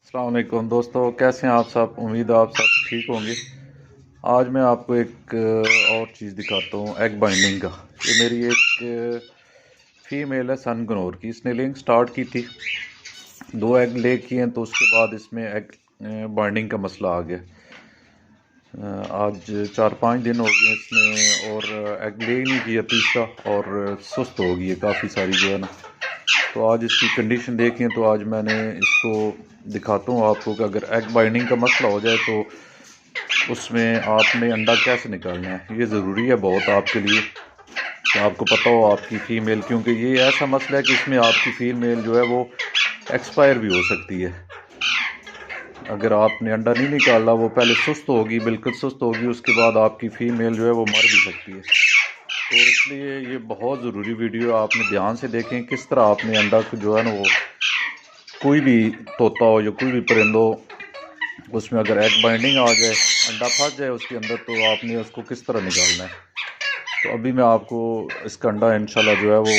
अस्सलाम वालेकुम दोस्तों, कैसे हैं आप सब। उम्मीद है आप सब ठीक होंगे। आज मैं आपको एक और चीज़ दिखाता हूँ, एग बाइंडिंग का। ये मेरी एक फीमेल है सनगनोर की। इसने लिंक स्टार्ट की थी, 2 एग ले किए हैं, तो उसके बाद इसमें एग बाइंडिंग का मसला आ गया। आज 4-5 दिन हो गए इसने, और एग ले ही नहीं किया तीसरा, और सुस्त हो गई है काफ़ी सारी जो है ना। तो आज इसकी कंडीशन देखें तो आज मैंने इसको दिखाता हूँ आपको कि अगर एग बाइंडिंग का मसला हो जाए तो उसमें आपने अंडा कैसे निकालना है। ये ज़रूरी है बहुत आपके लिए कि आपको पता हो आपकी फ़ीमेल, क्योंकि ये ऐसा मसला है कि इसमें आपकी फ़ीमेल जो है वो एक्सपायर भी हो सकती है। अगर आपने अंडा नहीं निकाला, वो पहले सुस्त होगी, बिल्कुल सुस्त होगी, उसके बाद आपकी फ़ीमेल जो है वो मर भी सकती है। तो इसलिए ये बहुत ज़रूरी वीडियो आपने ध्यान से देखें, किस तरह आपने अंडा को जो है ना वो, कोई भी तोता हो या कोई भी परिंदा हो, उसमें अगर एग बाइंडिंग आ जाए, अंडा फंस जाए उसके अंदर, तो आपने उसको किस तरह निकालना है। तो अभी मैं आपको इसका अंडा इंशाल्लाह जो है वो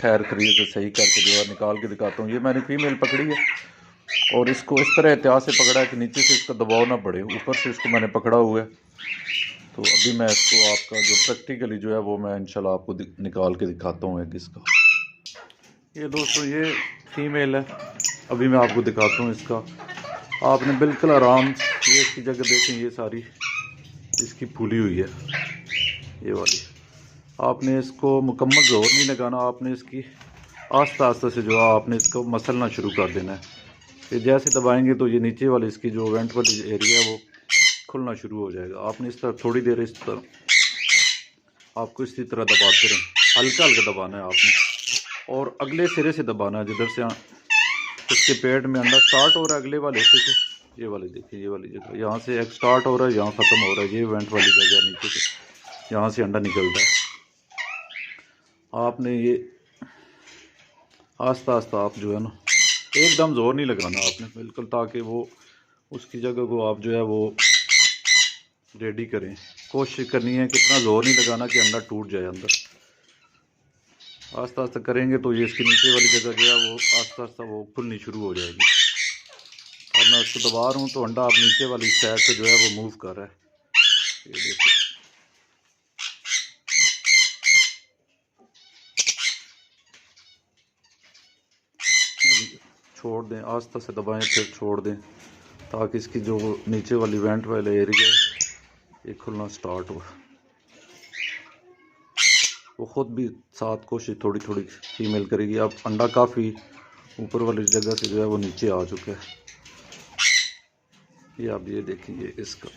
खैर खरीद से सही करके जो है निकाल के दिखाता हूँ। ये मैंने फीमेल पकड़ी है, और इसको इस तरह एहतियात से पकड़ा है कि नीचे से इसका दबाव ना पड़े, ऊपर से इसको मैंने पकड़ा हुआ है। तो अभी मैं इसको आपका जो प्रैक्टिकली जो है वो मैं इंशाल्लाह आपको निकाल के दिखाता हूँ एग इसका। ये दोस्तों ये फीमेल है, अभी मैं आपको दिखाता हूँ इसका। आपने बिल्कुल आराम, ये इसकी जगह देखें, ये सारी इसकी फूली हुई है ये वाली। आपने इसको मुकम्मल जोर नहीं लगाना, आपने इसकी आस्ता आस्ता से जो है आपने इसको मसलना शुरू कर देना है। फिर जैसे दबाएंगे तो ये नीचे वाली इसकी जो वेंट वाली एरिया है वो खुलना शुरू हो जाएगा। आपने इस तरह थोड़ी देर, इस तरह आपको इसी तरह दबाते रहें, हल्का हल्का दबाना है आपने, और अगले सिरे से दबाना है जिधर से उसके पेट में अंडा स्टार्ट हो रहा है, अगले वाले हिस्से से। ये वाली देखिए, ये वाली जगह, यहाँ से एग स्टार्ट हो रहा है, यहाँ ख़त्म हो रहा है, ये वेंट वाली जगह नीचे से, यहाँ से अंडा निकलता है। आपने ये आस्ता आस्ता आप जो है ना, एकदम ज़ोर नहीं लगाना आपने बिल्कुल, ताकि वो उसकी जगह को आप जो है वो रेडी करें। कोशिश करनी है कि इतना ज़ोर नहीं लगाना कि अंडा टूट जाए अंदर। आस्ता आस्ता करेंगे तो ये इसकी नीचे वाली जगह जो है वो आस्ता आस्ता वो खुलनी शुरू हो जाएगी। और मैं उसको दबा रहा हूँ तो अंडा आप नीचे वाली साइड से जो है वो मूव कर रहा है। ये देखिए, छोड़ दें, आस्ता से दबाएं, फिर छोड़ दें, ताकि इसकी जो नीचे वाली वेंट वाले एरिया ये खुलना स्टार्ट हो। वो ख़ुद भी साथ कोशिश थोड़ी थोड़ी फीमेल करेगी। अब अंडा काफ़ी ऊपर वाली जगह से जो है वो नीचे आ चुका है। ये आप ये देखिए, इसका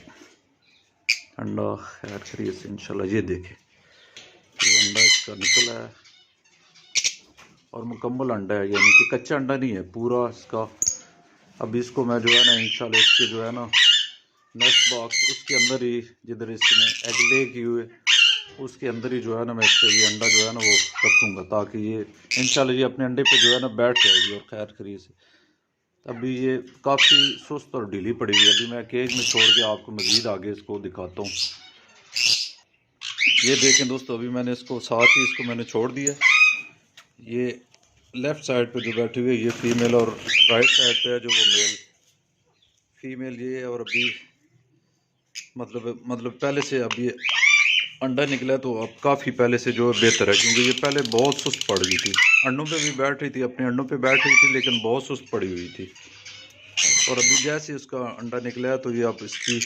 अंडा खैर खरीद से इंशाल्लाह, ये देखें, ये अंडा इसका निकला है, और मुकम्मल अंडा है, यानी कि कच्चा अंडा नहीं है पूरा इसका। अब इसको मैं जो है ना इंशाल्लाह इसके जो है ना नेक्स्ट बॉक्स, उसके अंदर ही जिधर इसने एग ले किए हुए, उसके अंदर ही जो है ना मैं इसका ये अंडा जो है ना वो रखूँगा, ताकि ये इंशाल्लाह ये अपने अंडे पे जो है ना बैठ जाएगी और खैर खरीद से। अभी ये काफ़ी सुस्त और ढीली पड़ी हुई है। अभी मैं केज में छोड़ के आपको मज़ीद आगे इसको दिखाता हूँ। ये देखें दोस्तों, अभी मैंने इसको साथ ही इसको मैंने छोड़ दिया। ये लेफ़्ट साइड पे जो बैठी हुई है ये फीमेल, और राइट साइड पे है जो वो मेल। फीमेल ये है, और अभी मतलब पहले से अब ये अंडा निकला तो अब काफ़ी पहले से जो है बेहतर है, क्योंकि ये पहले बहुत सुस्त पड़ गई थी। अंडों पे भी बैठ रही थी, अपने अंडों पे बैठ रही थी, लेकिन बहुत सुस्त पड़ी हुई थी। और अभी जैसे इसका अंडा निकला है तो ये अब इसकी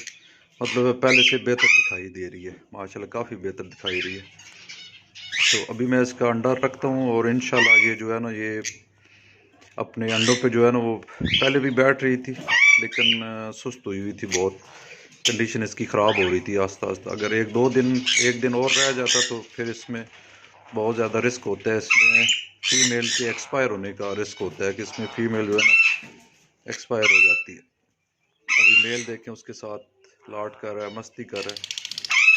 पहले से बेहतर दिखाई दे रही है, माशाल्लाह काफ़ी बेहतर दिखाई रही है। तो अभी मैं इसका अंडा रखता हूँ, और इंशाल्लाह ये जो है ना ये अपने अंडों पे जो है ना वो पहले भी बैठ रही थी, लेकिन सुस्त हुई हुई थी बहुत, कंडीशन इसकी ख़राब हो रही थी आस्ता आस्ता। अगर एक दिन और रह जाता तो फिर इसमें बहुत ज़्यादा रिस्क होता है, इसमें फीमेल के एक्सपायर होने का रिस्क होता है, कि इसमें फीमेल जो है ना एक्सपायर हो जाती है। अभी मेल देखें उसके साथ लाट कर रहा है, मस्ती कर रहा है।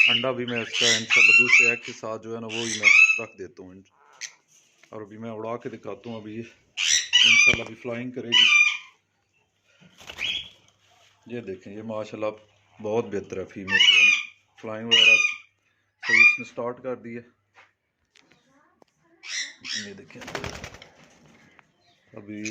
अंडा भी मैं इसका इंशाल्लाह दूसरे एग के साथ जो है ना वो ही मैं रख देता हूँ, और अभी मैं उड़ा के दिखाता हूँ। अभी इंशाल्लाह अभी फ्लाइंग करेगी। ये देखें, ये माशाल्लाह बहुत बेहतर है फीमेल जो है ना, फ्लाइंग वगैरह सही इसने स्टार्ट कर दी है। ये देखें, अभी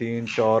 3 4